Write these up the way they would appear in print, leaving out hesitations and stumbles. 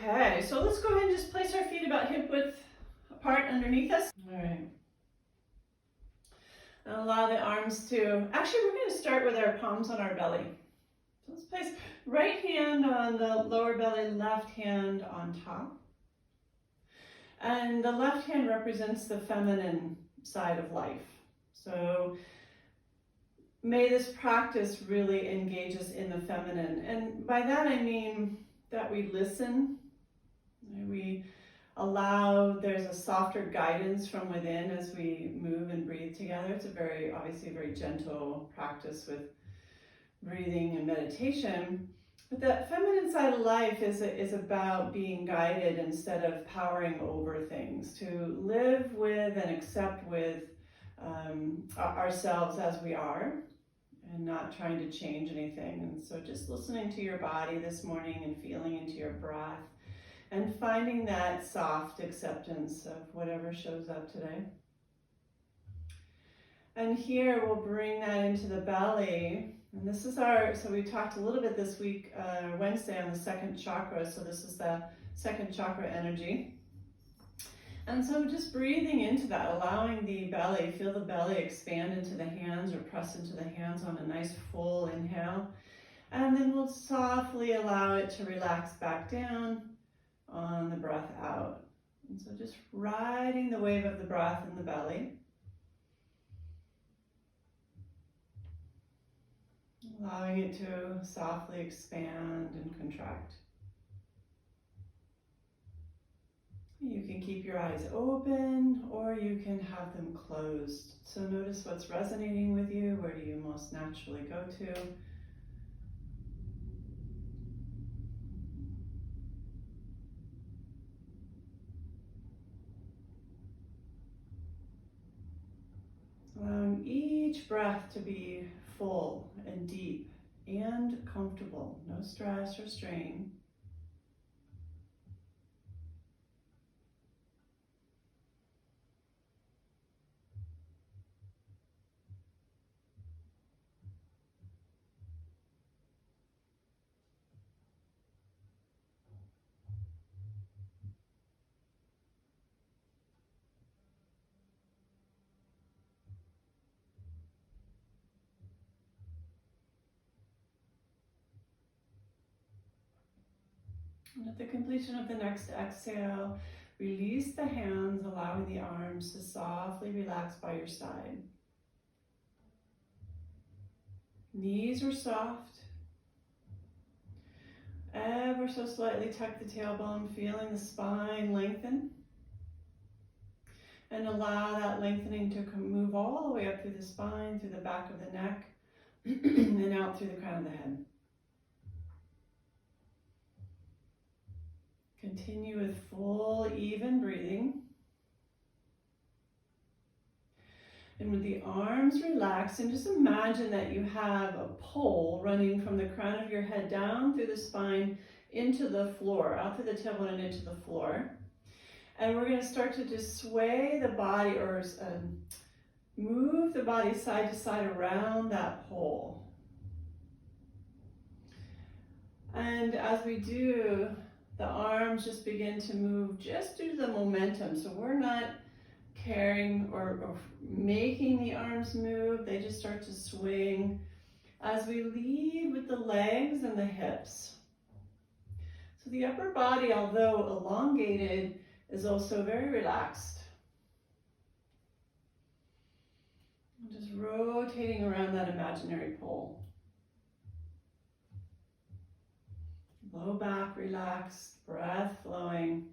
Okay, so let's go ahead and just place our feet about hip width apart underneath us. All right. And allow the arms to, actually we're going to start with our palms on our belly. So let's place right hand on the lower belly, left hand on top. And the left hand represents the feminine side of life. So may this practice really engage us in the feminine. And by that I mean that we listen, we allow, there's a softer guidance from within as we move and breathe together. It's obviously a very gentle practice with breathing and meditation. But the feminine side of life is about being guided instead of powering over things, to live with and accept with ourselves as we are and not trying to change anything. And so just listening to your body this morning and feeling into your breath and finding that soft acceptance of whatever shows up today. And here we'll bring that into the belly. And this is so we talked a little bit this week, Wednesday, on the second chakra. So this is the second chakra energy. And so just breathing into that, allowing the belly, feel the belly expand into the hands or press into the hands on a nice full inhale. And then we'll softly allow it to relax back down on the breath out. And so just riding the wave of the breath in the belly. Allowing it to softly expand and contract. You can keep your eyes open or you can have them closed. So notice what's resonating with you. Where do you most naturally go to? Allowing each breath to be full and deep and comfortable. No stress or strain. And at the completion of the next exhale, release the hands, allowing the arms to softly relax by your side. Knees are soft. Ever so slightly tuck the tailbone, feeling the spine lengthen. And allow that lengthening to move all the way up through the spine, through the back of the neck, and out through the crown of the head. Continue with full, even breathing. And with the arms relaxed, and just imagine that you have a pole running from the crown of your head down through the spine into the floor, out through the tailbone and into the floor. And we're going to start to just sway the body or move the body side to side around that pole. And as we do, the arms just begin to move just due to the momentum. So we're not carrying or making the arms move. They just start to swing as we lead with the legs and the hips. So the upper body, although elongated, is also very relaxed. Just rotating around that imaginary pole. Low back relaxed, breath flowing.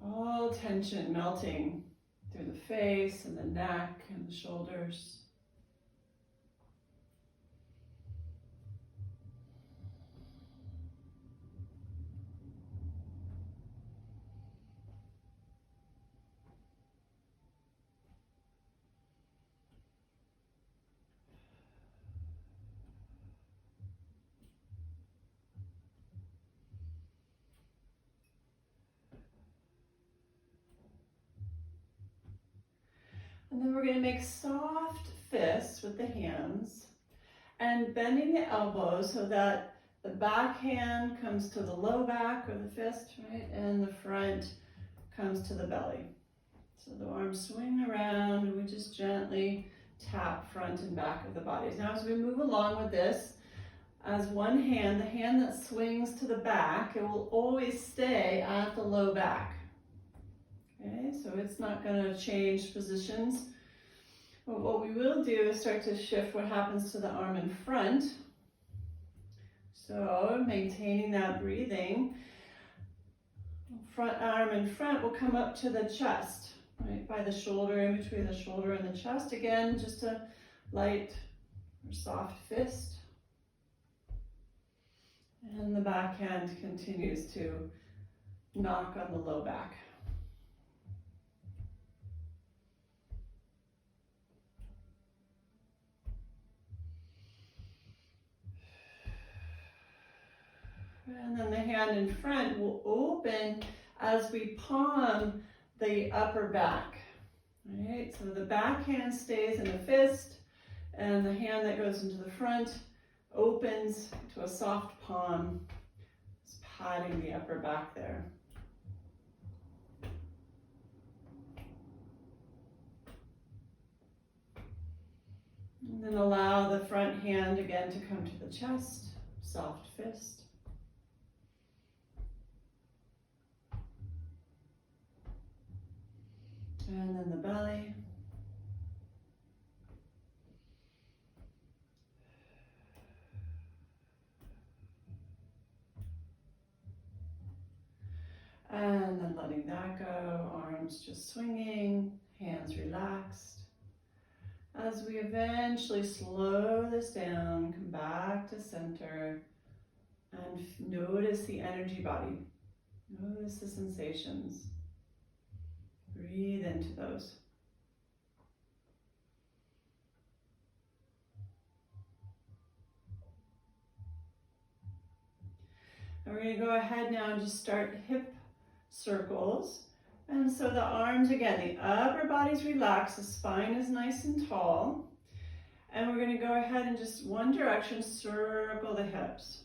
All tension melting through the face and the neck and the shoulders. And then we're going to make soft fists with the hands and bending the elbows so that The back hand comes to the low back or the fist, right? And the front comes to the belly. So the arms swing around and we just gently tap front and back of the bodies. Now as we move along with this, as one hand, the hand that swings to the back, it will always stay at the low back. Okay, so it's not going to change positions. But what we will do is start to shift what happens to the arm in front. So maintaining that breathing, front arm in front will come up to the chest, right by the shoulder, in between the shoulder and the chest. Again, just a light or soft fist. And the back hand continues to knock on the low back. And then the hand in front will open as we palm the upper back. All right, so the back hand stays in a fist, and the hand that goes into the front opens to a soft palm, just patting the upper back there. And then allow the front hand again to come to the chest, soft fist. And then the belly. And then letting that go, arms just swinging, hands relaxed. As we eventually slow this down, come back to center and notice the energy body. Notice the sensations. Breathe into those. And we're going to go ahead now and just start hip circles. And so the arms, again, the upper body's relaxed, the spine is nice and tall. And we're going to go ahead and just one direction, circle the hips.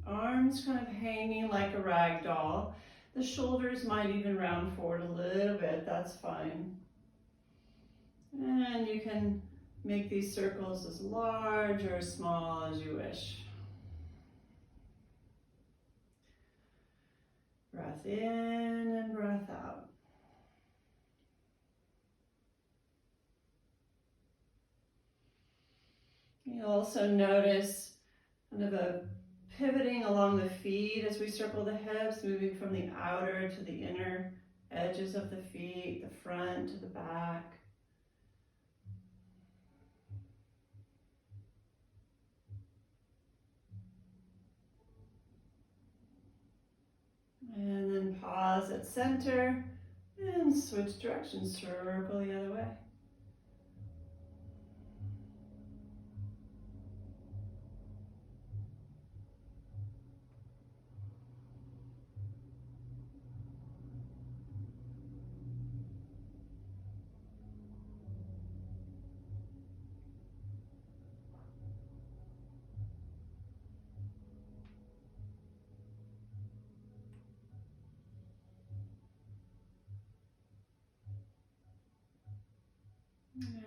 Arms kind of hanging like a rag doll. The shoulders might even round forward a little bit, that's fine. And you can make these circles as large or as small as you wish. Breath in and breath out. You'll also notice kind of a pivoting along the feet as we circle the hips, moving from the outer to the inner edges of the feet, the front to the back. And then pause at center and switch directions, circle the other way.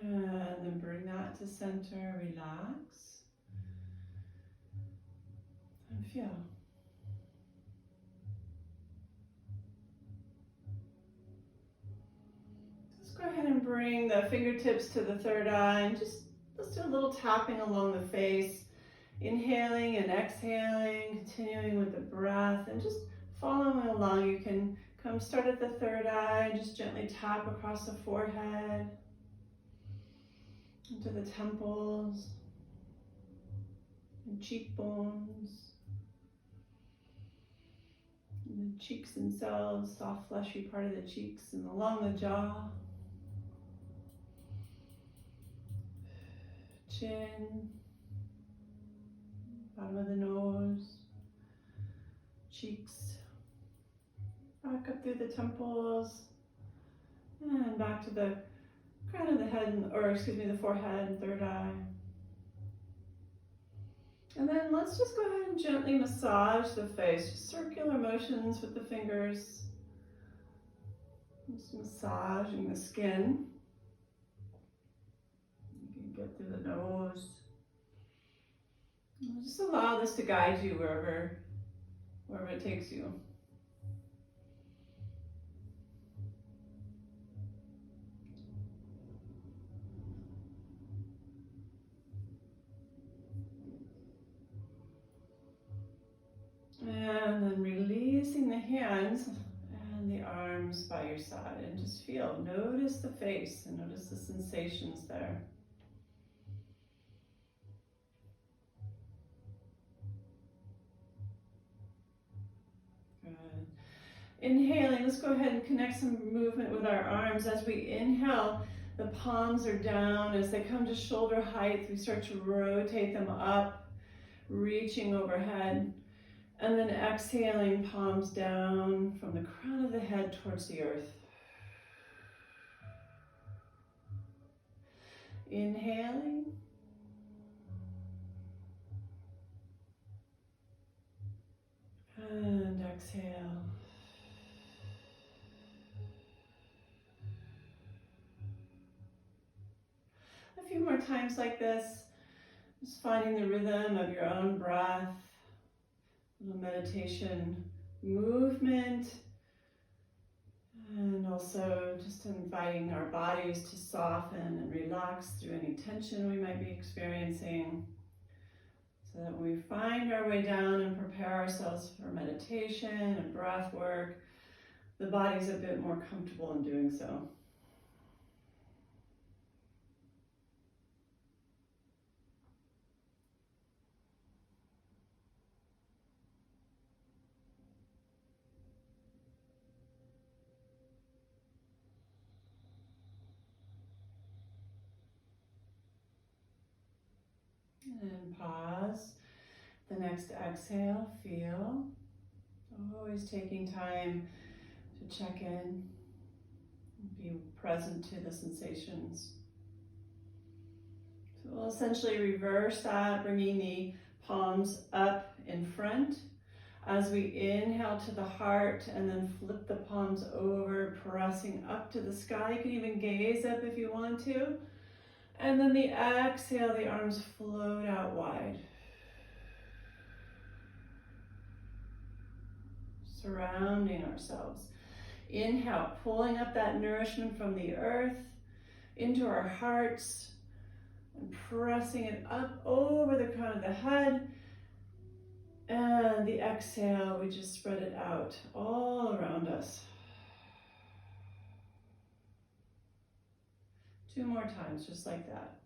And then bring that to center, relax, and feel. Just go ahead and bring the fingertips to the third eye and just let's do a little tapping along the face. Inhaling and exhaling, continuing with the breath and just following along. You can come start at the third eye and just gently tap across the forehead, into the temples and cheekbones, and the cheeks themselves, soft fleshy part of the cheeks and along the jaw, chin, bottom of the nose, cheeks, back up through the temples, and back to the crown of the head, the forehead and third eye. And then let's just go ahead and gently massage the face, just circular motions with the fingers. Just massaging the skin. You can get through the nose. And just allow this to guide you wherever it takes you. And then releasing the hands and the arms by your side, and just feel, notice the face and notice the sensations there. Good. Inhaling, let's go ahead and connect some movement with our arms. As we inhale, the palms are down. As they come to shoulder height, we start to rotate them up, reaching overhead. And then exhaling, palms down from the crown of the head towards the earth. Inhaling. And exhale. A few more times like this, just finding the rhythm of your own breath. Little meditation movement, and also just inviting our bodies to soften and relax through any tension we might be experiencing, so that when we find our way down and prepare ourselves for meditation and breath work, the body's a bit more comfortable in doing so. And pause. The next exhale, feel. Always taking time to check in, be present to the sensations. So we'll essentially reverse that, bringing the palms up in front. As we inhale to the heart and then flip the palms over, pressing up to the sky. You can even gaze up if you want to. And then the exhale, the arms float out wide. Surrounding ourselves. Inhale, pulling up that nourishment from the earth into our hearts and pressing it up over the crown of the head. And the exhale, we just spread it out all around us. 2 more times, just like that.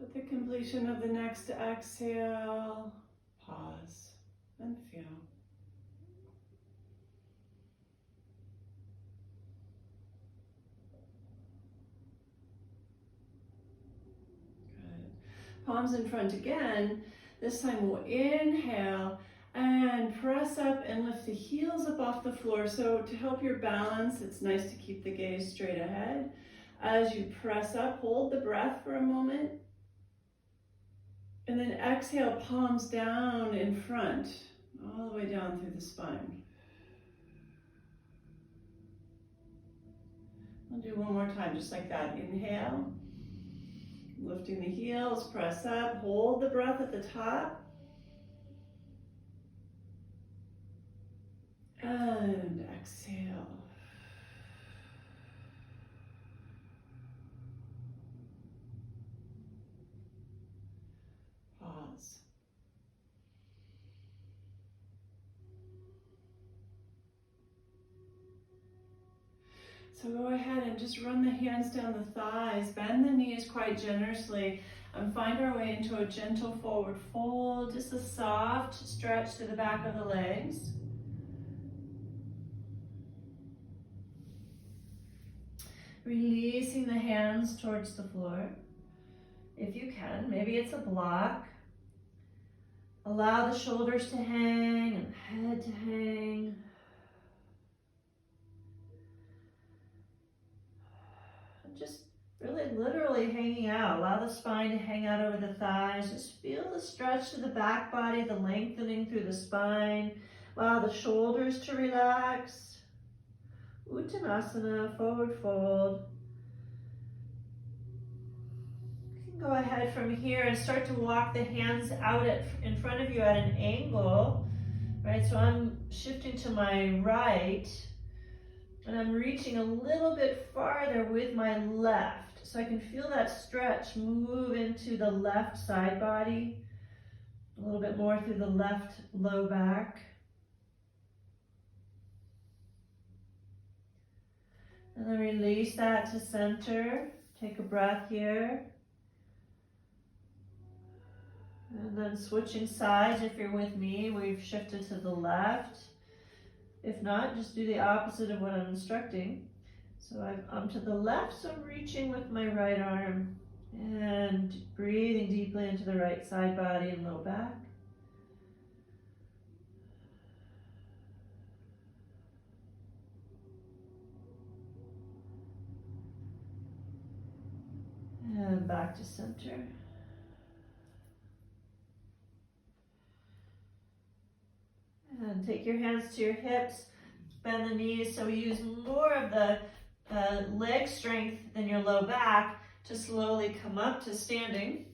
At the completion of the next exhale, pause and feel. Good. Palms in front again. This time we'll inhale and press up and lift the heels up off the floor. So to help your balance, it's nice to keep the gaze straight ahead. As you press up, hold the breath for a moment. And then exhale, palms down in front, all the way down through the spine. I'll do one more time, just like that. Inhale, lifting the heels, press up, hold the breath at the top. And exhale. Pause. So go ahead and just run the hands down the thighs, bend the knees quite generously, and find our way into a gentle forward fold, just a soft stretch to the back of the legs. Releasing the hands towards the floor. If you can, maybe it's a block. Allow the shoulders to hang and the head to hang. Just really literally hanging out. Allow the spine to hang out over the thighs. Just feel the stretch to the back body, the lengthening through the spine. Allow the shoulders to relax. Uttanasana, forward fold. You can go ahead from here and start to walk the hands out in front of you at an angle. Right, so I'm shifting to my right. And I'm reaching a little bit farther with my left. So I can feel that stretch move into the left side body, a little bit more through the left low back. And then release that to center. Take a breath here. And then switching sides, if you're with me, we've shifted to the left. If not, just do the opposite of what I'm instructing. So I'm to the left, so I'm reaching with my right arm and breathing deeply into the right side body and low back. And back to center. And take your hands to your hips, bend the knees, so we use more of the leg strength than your low back to slowly come up to standing.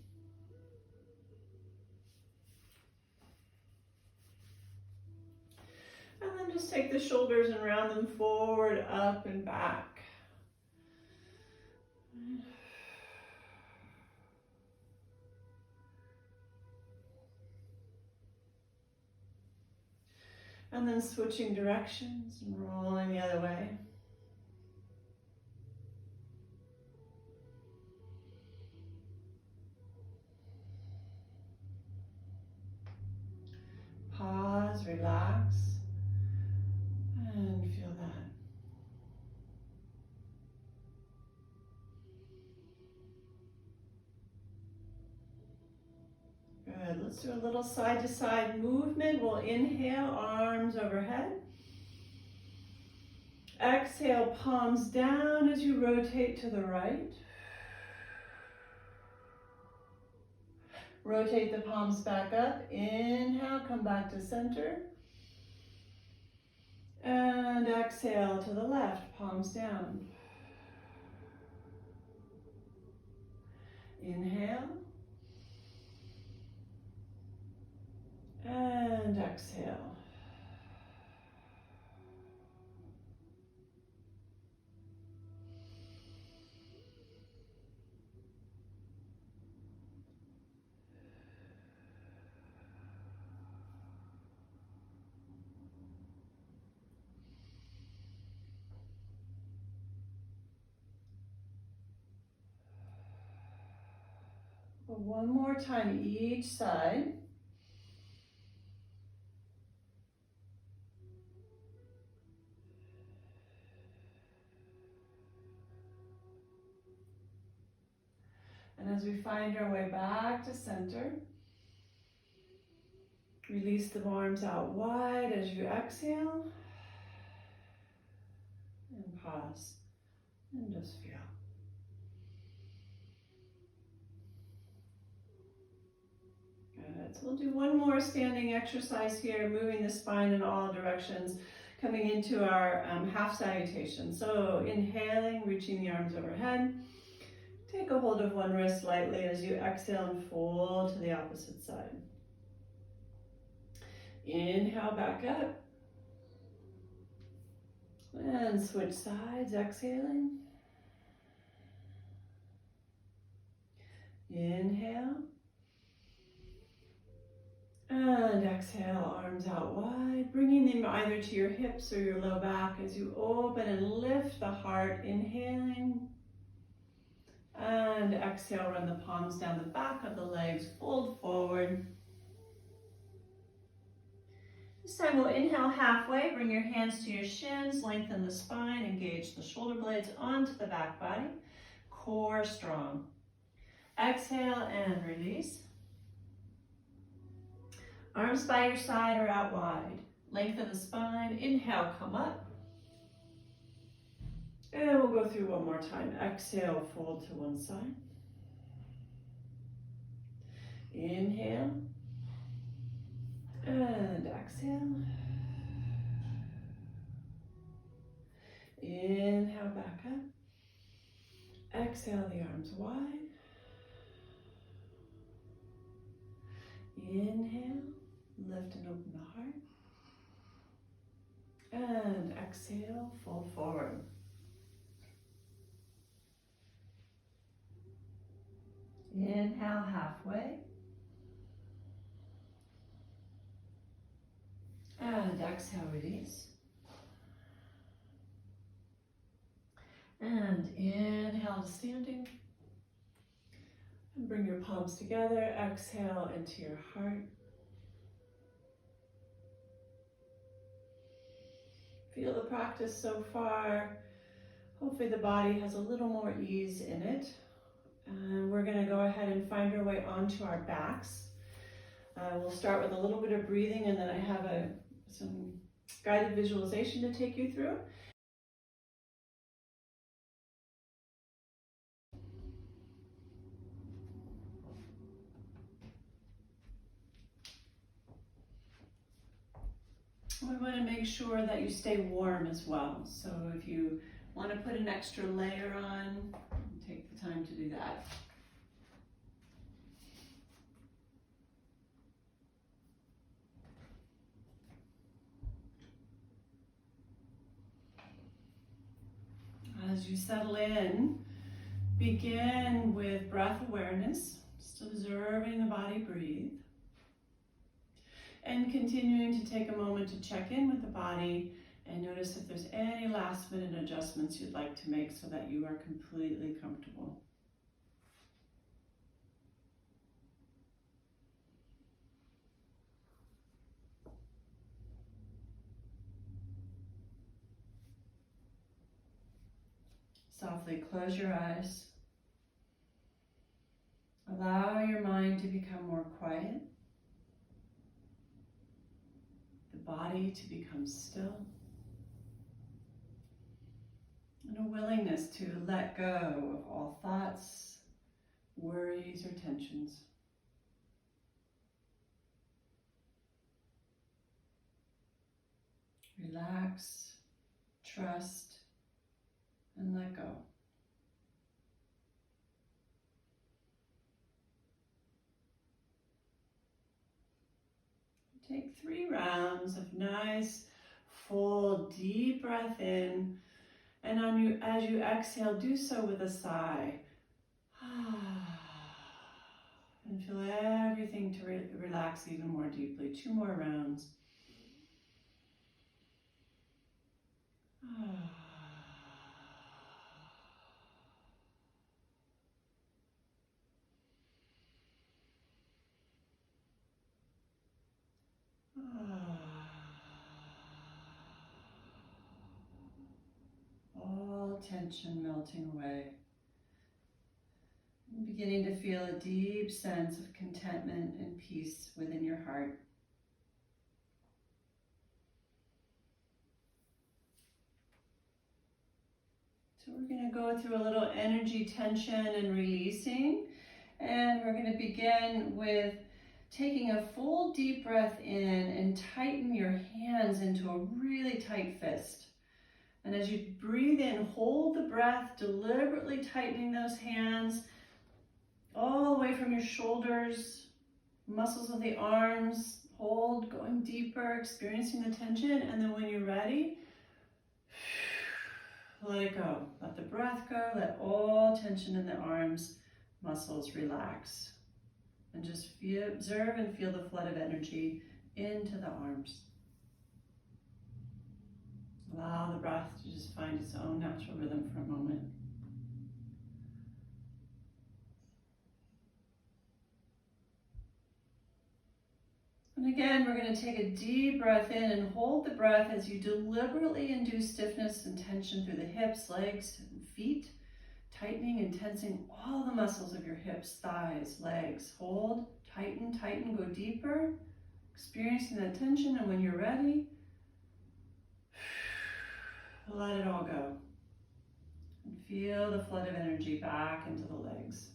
And then just take the shoulders and round them forward, up and back. And then switching directions and rolling the other way. Pause, relax, and feel that. Good, let's do a little side to side movement. We'll inhale, arms overhead. Exhale, palms down as you rotate to the right. Rotate the palms back up. Inhale, come back to center. And exhale to the left, palms down. Inhale. And exhale. One more time each side. And as we find our way back to center, release the arms out wide as you exhale. And pause and just feel. Good. So we'll do one more standing exercise here, moving the spine in all directions, coming into our half salutation. So inhaling, reaching the arms overhead. Take a hold of one wrist lightly as you exhale and fold to the opposite side. Inhale back up. And switch sides, exhaling. Inhale. And exhale, arms out wide, bringing them either to your hips or your low back as you open and lift the heart, inhaling. And exhale, run the palms down the back of the legs, fold forward. This time we'll inhale halfway, bring your hands to your shins, lengthen the spine, engage the shoulder blades onto the back body, core strong. Exhale and release. Arms by your side or out wide. Lengthen the spine, inhale, come up. And we'll go through one more time. Exhale, fold to one side. Inhale. And exhale. Inhale, back up. Exhale, the arms wide. Inhale, lift and open the heart. And exhale, fold forward. Inhale, halfway. And exhale, release. And inhale to standing. And bring your palms together. Exhale into your heart. Feel the practice so far. Hopefully the body has a little more ease in it. And we're going to go ahead and find our way onto our backs. We'll start with a little bit of breathing, and then I have some guided visualization to take you through. We want to make sure that you stay warm as well. So if you want to put an extra layer on, take the time to do that. As you settle in, begin with breath awareness, just observing the body breathe. And continuing to take a moment to check in with the body and notice if there's any last minute adjustments you'd like to make so that you are completely comfortable. Softly close your eyes. Allow your mind to become more quiet. The body to become still. And a willingness to let go of all thoughts, worries, or tensions. Relax, trust, and let go. Take 3 rounds of nice, full, deep breath in, and as you exhale, do so with a sigh. And feel everything to relax even more deeply. 2 more rounds. All tension melting away. And beginning to feel a deep sense of contentment and peace within your heart. So we're going to go through a little energy tension and releasing. And we're going to begin with taking a full deep breath in and tighten your hands into a really tight fist. And as you breathe in, hold the breath, deliberately tightening those hands all the way from your shoulders, muscles of the arms. Hold, going deeper, experiencing the tension. And then when you're ready, let it go. Let the breath go. Let all tension in the arms, muscles relax. And just observe and feel the flood of energy into the arms. Allow the breath to just find its own natural rhythm for a moment. And again, we're going to take a deep breath in and hold the breath as you deliberately induce stiffness and tension through the hips, legs, and feet, tightening and tensing all the muscles of your hips, thighs, legs. Hold, tighten, tighten, go deeper, experiencing that tension, and when you're ready, let it all go. And feel the flood of energy back into the legs.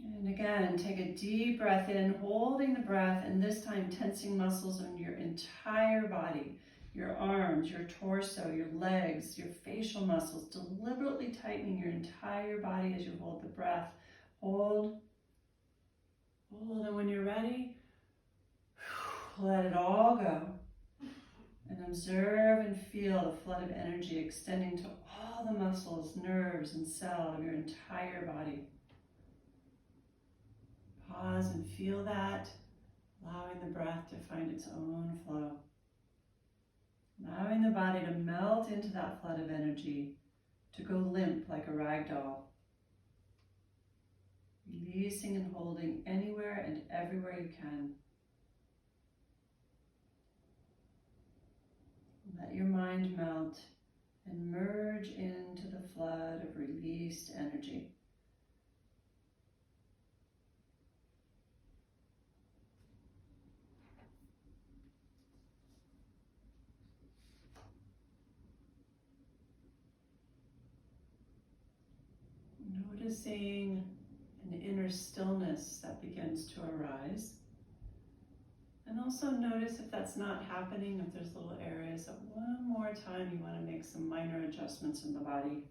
And again, take a deep breath in, holding the breath, and this time tensing muscles in your entire body, your arms, your torso, your legs, your facial muscles, deliberately tightening your entire body as you hold the breath. Hold, hold, and when you're ready, let it all go. And observe and feel the flood of energy extending to all the muscles, nerves, and cells of your entire body. Pause and feel that, allowing the breath to find its own flow. Allowing the body to melt into that flood of energy, to go limp like a rag doll. Releasing and holding anywhere and everywhere you can. Let your mind melt and merge into the flood of released energy. Noticing an inner stillness that begins to arise. And also notice if that's not happening, if there's little areas that one more time you want to make some minor adjustments in the body.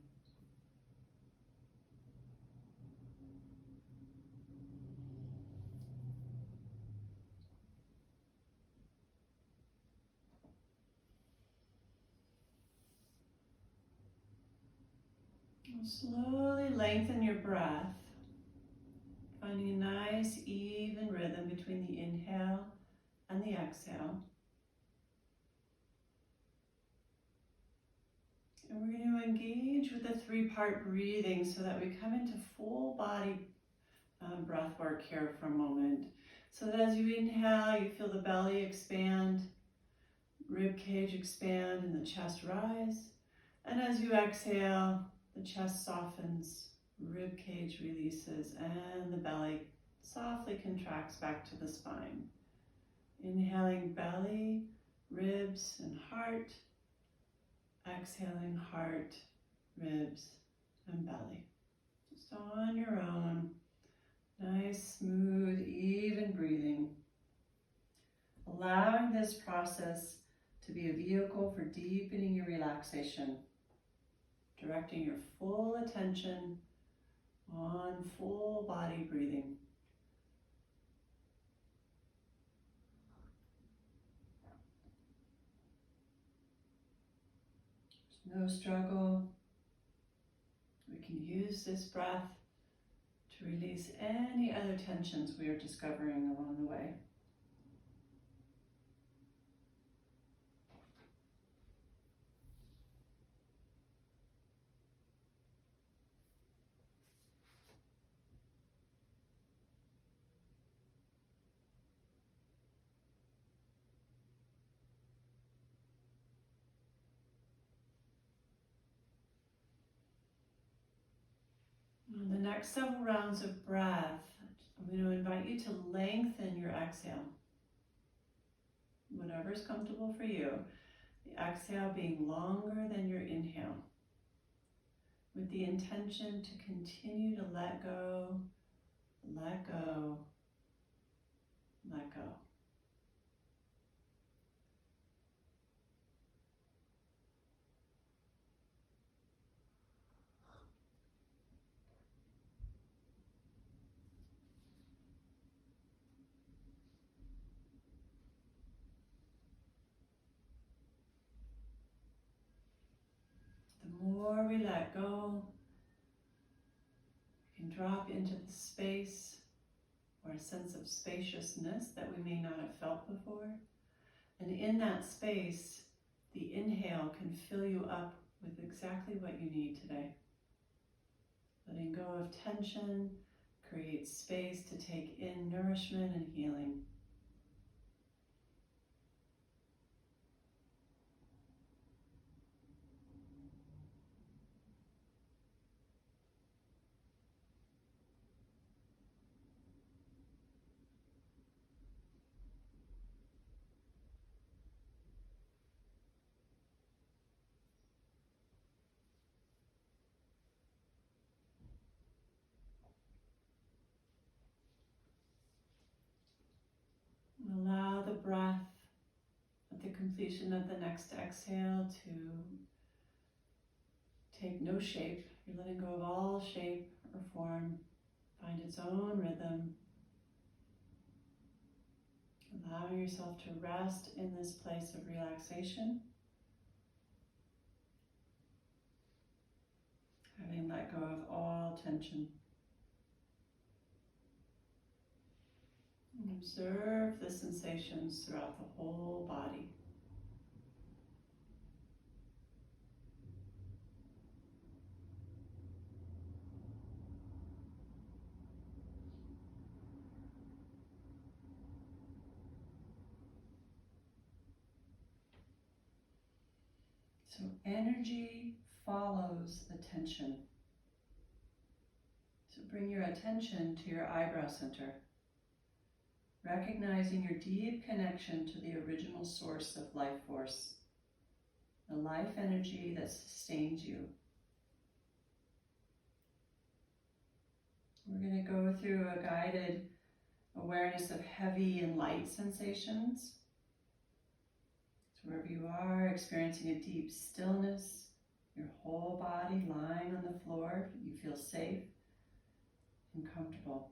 Slowly lengthen your breath, finding a nice even rhythm between the inhale and the exhale. And we're going to engage with the three-part breathing so that we come into full body breath work here for a moment. So that as you inhale, you feel the belly expand, rib cage expand, and the chest rise. And as you exhale, the chest softens, rib cage releases, and the belly softly contracts back to the spine. Inhaling belly, ribs, and heart. Exhaling heart, ribs, and belly. Just on your own. Nice, smooth, even breathing. Allowing this process to be a vehicle for deepening your relaxation. Directing your full attention on full body breathing. There's no struggle. We can use this breath to release any other tensions we are discovering along the way. In the next several rounds of breath, I'm going to invite you to lengthen your exhale. Whatever's comfortable for you. The exhale being longer than your inhale. With the intention to continue to let go, let go, let go. The more we let go, we can drop into the space or a sense of spaciousness that we may not have felt before. And in that space, the inhale can fill you up with exactly what you need today. Letting go of tension creates space to take in nourishment and healing. Allow the breath at the completion of the next exhale to take no shape. You're letting go of all shape or form. Find its own rhythm. Allowing yourself to rest in this place of relaxation. Having let go of all tension. And observe the sensations throughout the whole body. So energy follows attention. So bring your attention to your eyebrow center, recognizing your deep connection to the original source of life force, the life energy that sustains you. We're going to go through a guided awareness of heavy and light sensations. So wherever you are, experiencing a deep stillness, your whole body lying on the floor, you feel safe and comfortable.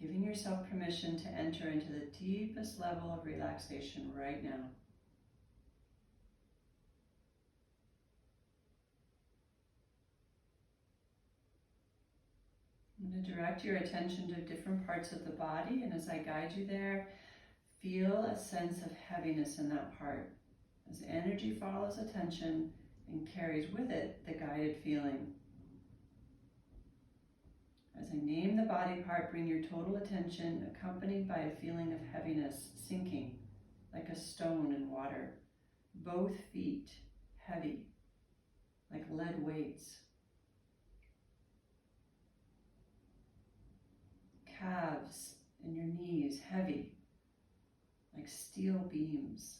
Giving yourself permission to enter into the deepest level of relaxation right now. I'm going to direct your attention to different parts of the body, and as I guide you there, feel a sense of heaviness in that part, as energy follows attention and carries with it the guided feeling. As I name the body part, bring your total attention accompanied by a feeling of heaviness, sinking like a stone in water. Both feet heavy, like lead weights. Calves and your knees heavy, like steel beams.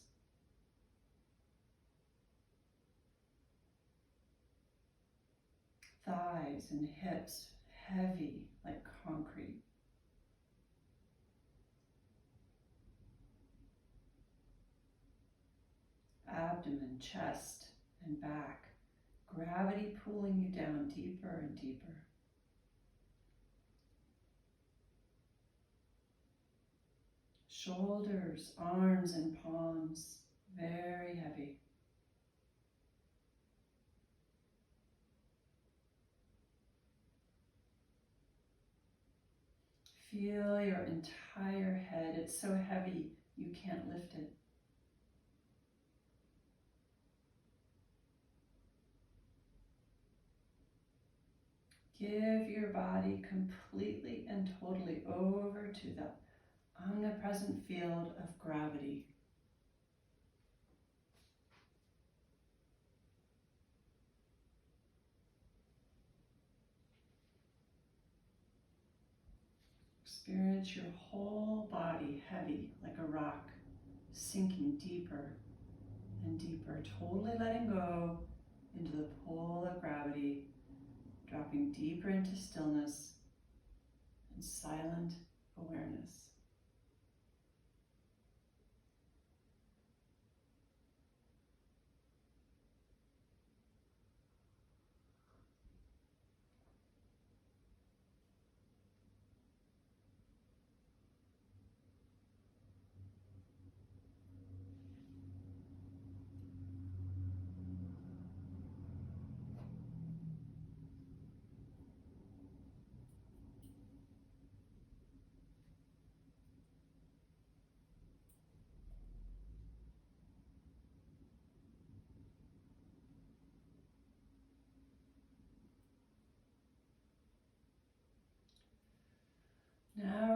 Thighs and hips heavy, like concrete. Abdomen, chest, and back. Gravity pulling you down deeper and deeper. Shoulders, arms, and palms, very heavy. Feel your entire head. It's so heavy, you can't lift it. Give your body completely and totally over to the omnipresent field of gravity. Experience your whole body heavy like a rock, sinking deeper and deeper, totally letting go into the pull of gravity, dropping deeper into stillness and silent awareness.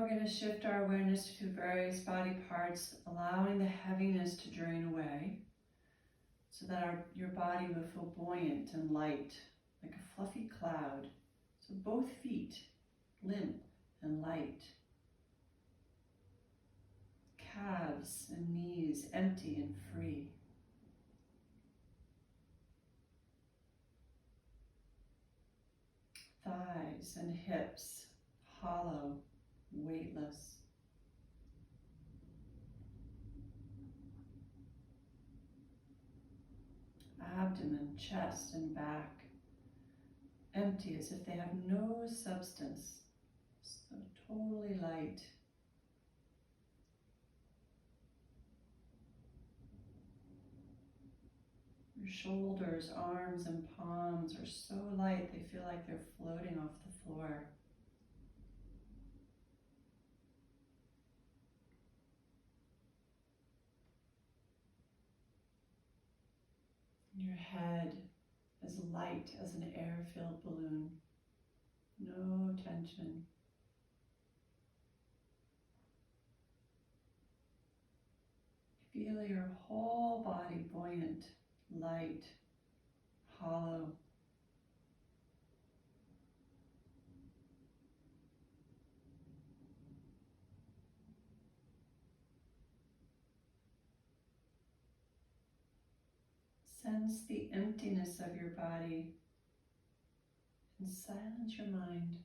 we're going to shift our awareness to various body parts, allowing the heaviness to drain away so that your body will feel buoyant and light, like a fluffy cloud. So both feet, limp and light. Calves and knees empty and free. Thighs and hips hollow, weightless. Abdomen, chest, and back empty as if they have no substance, so totally light. Your shoulders, arms, and palms are so light they feel like they're floating off the floor. Your head as light as an air-filled balloon. No tension. Feel your whole body buoyant, light, hollow. Sense the emptiness of your body and silence your mind.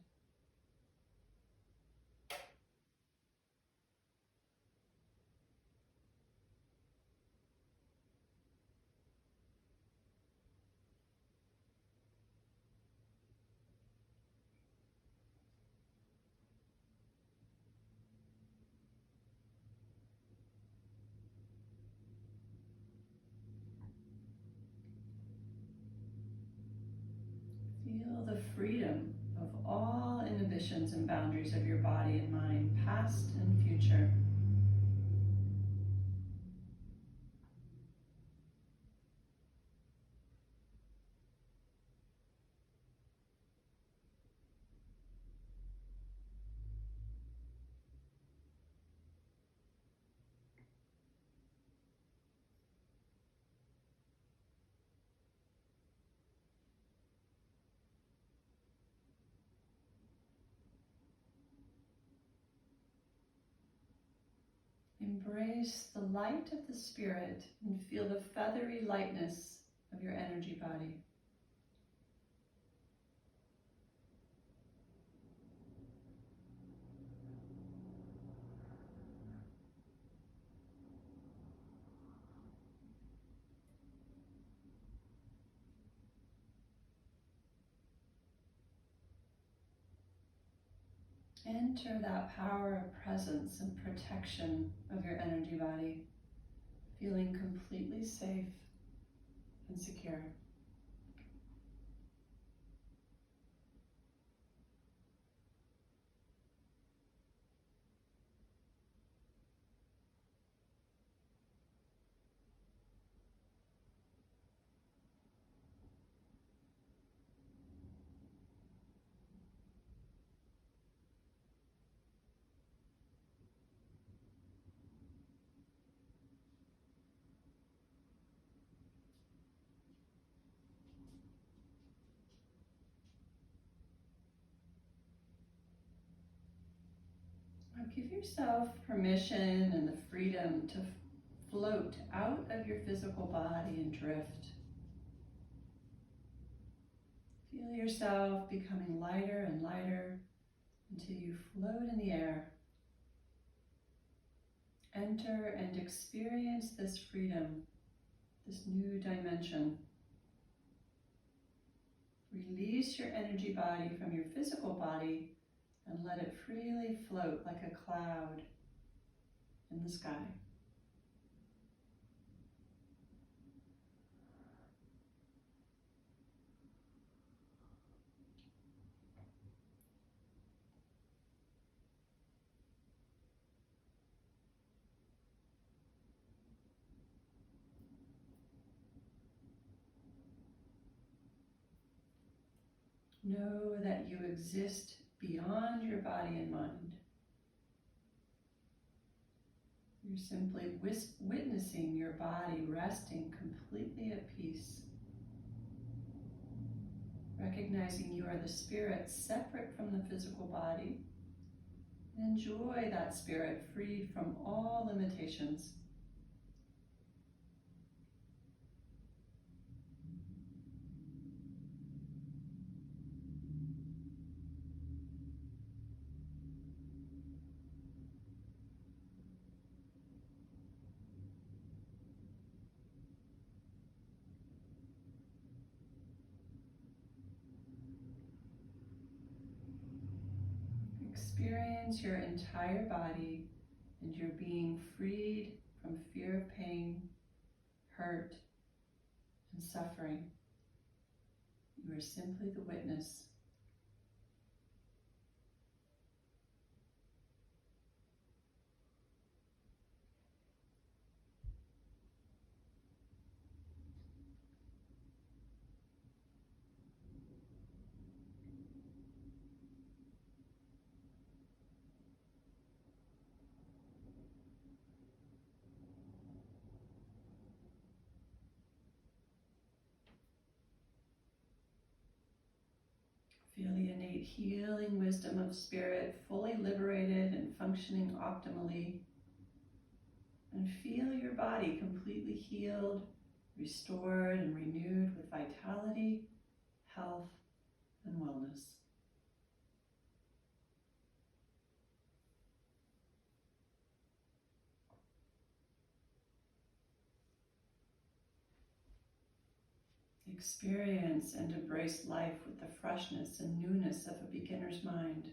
Feel the freedom of all inhibitions and boundaries of your body and mind, past and future. Embrace the light of the spirit and feel the feathery lightness of your energy body. Enter that power of presence and protection of your energy body, feeling completely safe and secure. Now give yourself permission and the freedom to float out of your physical body and drift. Feel yourself becoming lighter and lighter until you float in the air. Enter and experience this freedom, this new dimension. Release your energy body from your physical body and let it freely float like a cloud in the sky. Know that you exist beyond your body and mind. You're simply witnessing your body resting completely at peace, recognizing you are the spirit separate from the physical body. Enjoy that spirit freed from all limitations. Experience your entire body and your being freed from fear of pain, hurt, and suffering. You are simply the witness. Feel the innate healing wisdom of spirit fully liberated and functioning optimally. And feel your body completely healed, restored, and renewed with vitality, health, and wellness. Experience and embrace life with the freshness and newness of a beginner's mind.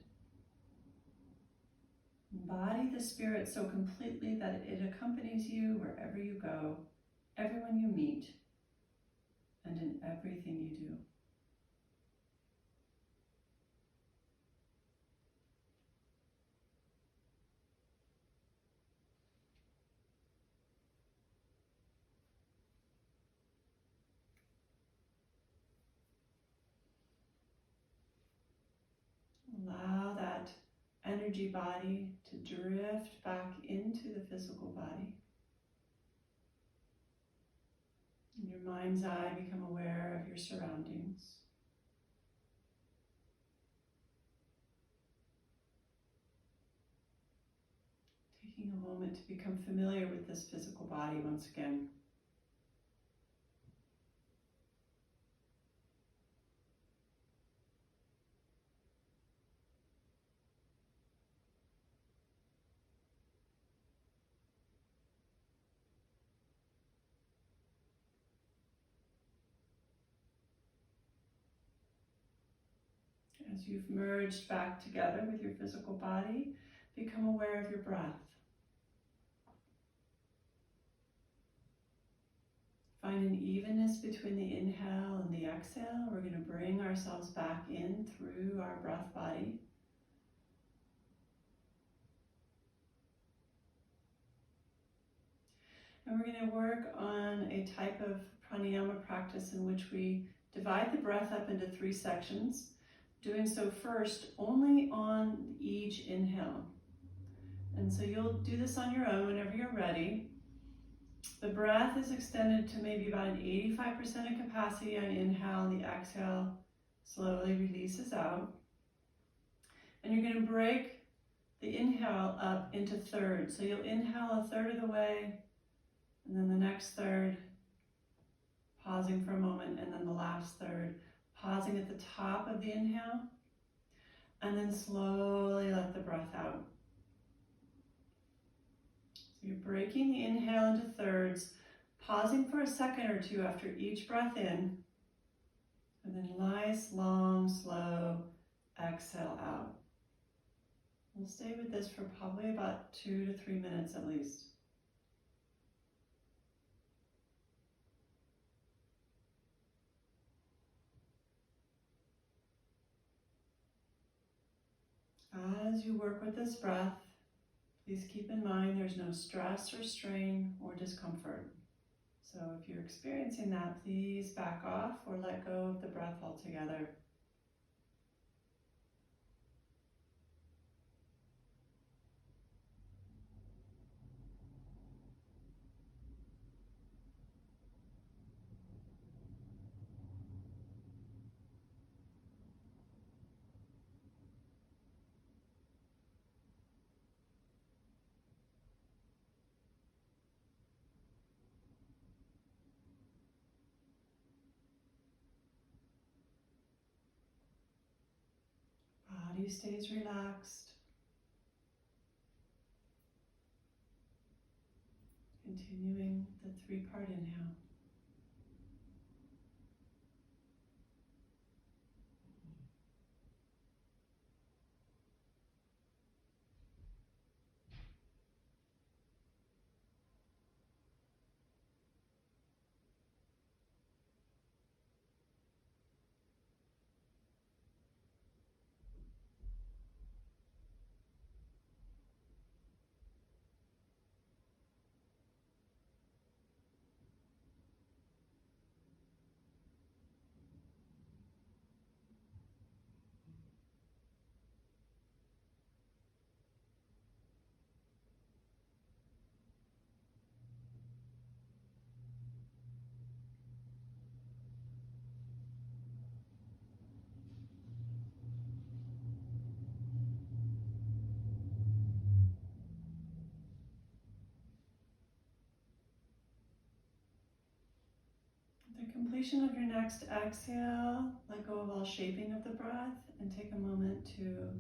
Embody the spirit so completely that it accompanies you wherever you go, everyone you meet, and in everything you do. Allow that energy body to drift back into the physical body. In your mind's eye, become aware of your surroundings. Taking a moment to become familiar with this physical body once again. As you've merged back together with your physical body, become aware of your breath. Find an evenness between the inhale and the exhale. We're going to bring ourselves back in through our breath body. And we're going to work on a type of pranayama practice in which we divide the breath up into 3 sections. Doing so first only on each inhale. And so you'll do this on your own whenever you're ready. The breath is extended to maybe about an 85% of capacity on inhale, and the exhale slowly releases out. And you're going to break the inhale up into thirds. So you'll inhale a third of the way, and then the next third, pausing for a moment, and then the last third, pausing at the top of the inhale, and then slowly let the breath out. So you're breaking the inhale into thirds, pausing for a second or two after each breath in, and then nice, long, slow exhale out. We'll stay with this for probably about 2 to 3 minutes at least. As you work with this breath, please keep in mind there's no stress or strain or discomfort. So if you're experiencing that, please back off or let go of the breath altogether. body stays relaxed. Continuing the 3-part inhale. At the completion of your next exhale, let go of all shaping of the breath and take a moment to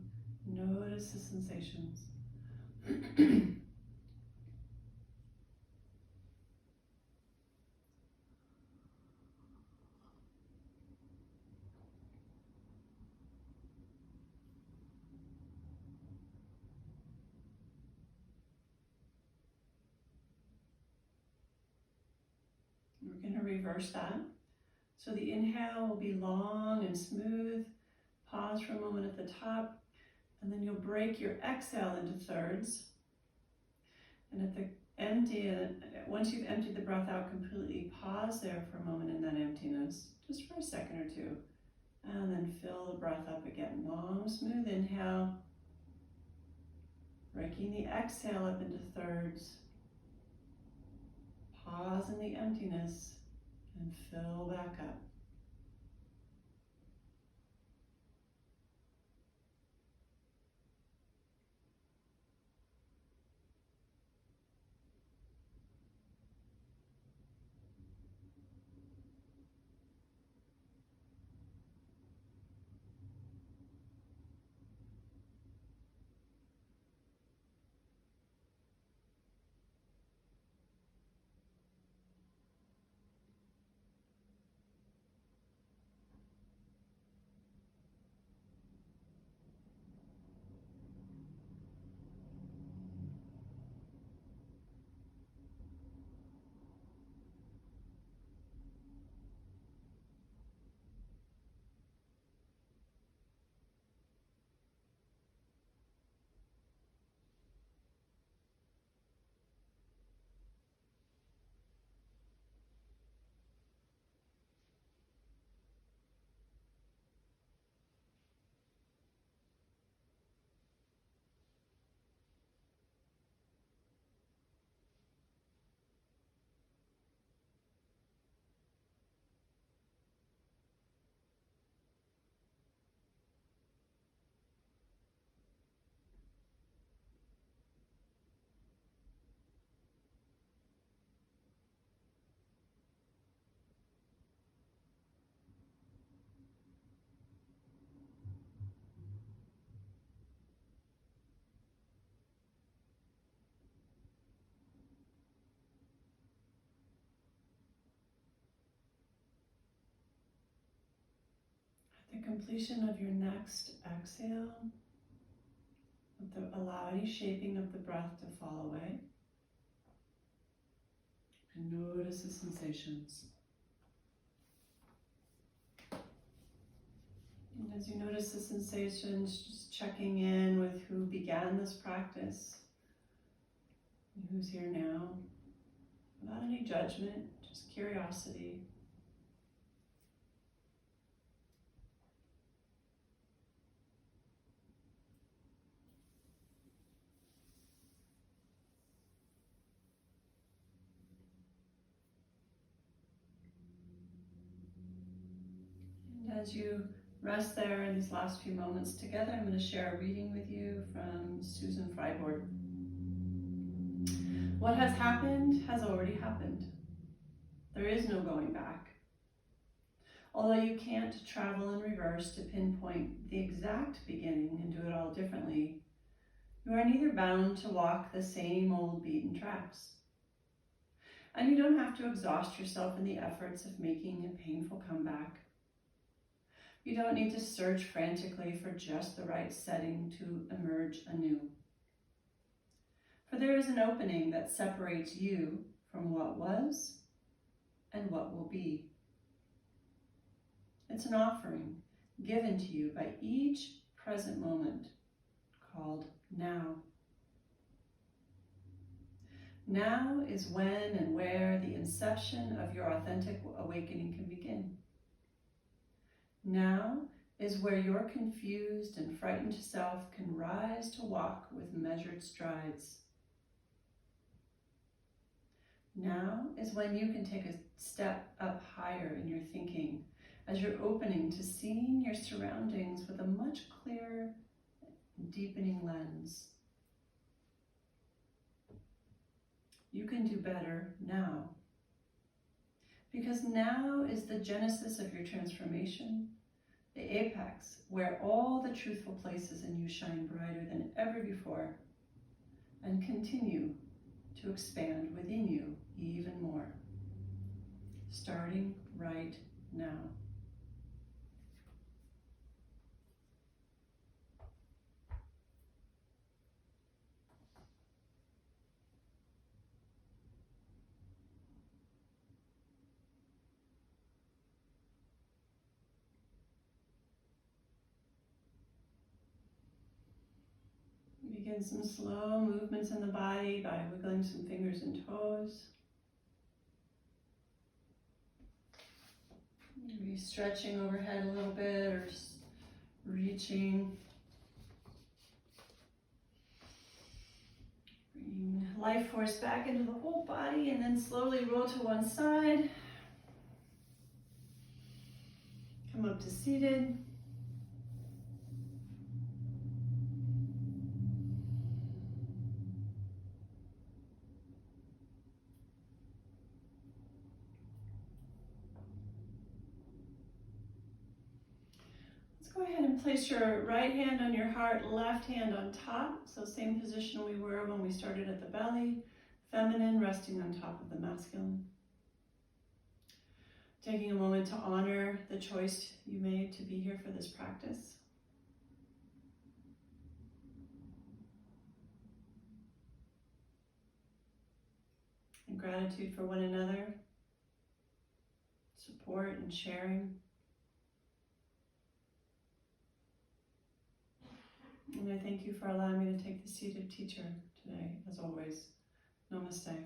notice the sensations. We're going to reverse that. So the inhale will be long and smooth. Pause for a moment at the top, and then you'll break your exhale into thirds. And at the once you've emptied the breath out completely, pause there for a moment in that emptiness, just for a second or two. And then fill the breath up again. Long, smooth inhale. Breaking the exhale up into thirds. Pause in the emptiness and fill back up. At the completion of your next exhale, allow any shaping of the breath to fall away. And notice the sensations. And as you notice the sensations, just checking in with who began this practice and who's here now, without any judgment, just curiosity. And as you rest there in these last few moments together, I'm going to share a reading with you from Susan Freiburg. What has happened has already happened. There is no going back. Although you can't travel in reverse to pinpoint the exact beginning and do it all differently, you are neither bound to walk the same old beaten tracks. And you don't have to exhaust yourself in the efforts of making a painful comeback. You don't need to search frantically for just the right setting to emerge anew. For there is an opening that separates you from what was and what will be. It's an offering given to you by each present moment called now. Now is when and where the inception of your authentic awakening can begin. Now is where your confused and frightened self can rise to walk with measured strides. Now is when you can take a step up higher in your thinking as you're opening to seeing your surroundings with a much clearer and deepening lens. You can do better now. Because now is the genesis of your transformation, the apex where all the truthful places in you shine brighter than ever before and continue to expand within you even more, starting right now. Begin some slow movements in the body by wiggling some fingers and toes. Maybe stretching overhead a little bit or just reaching. Bring life force back into the whole body and then slowly roll to one side. Come up to seated. Go ahead and place your right hand on your heart, left hand on top. So same position we were when we started at the belly. Feminine resting on top of the masculine. Taking a moment to honor the choice you made to be here for this practice. And gratitude for one another, support and sharing. And I thank you for allowing me to take the seat of teacher today, as always. Namaste.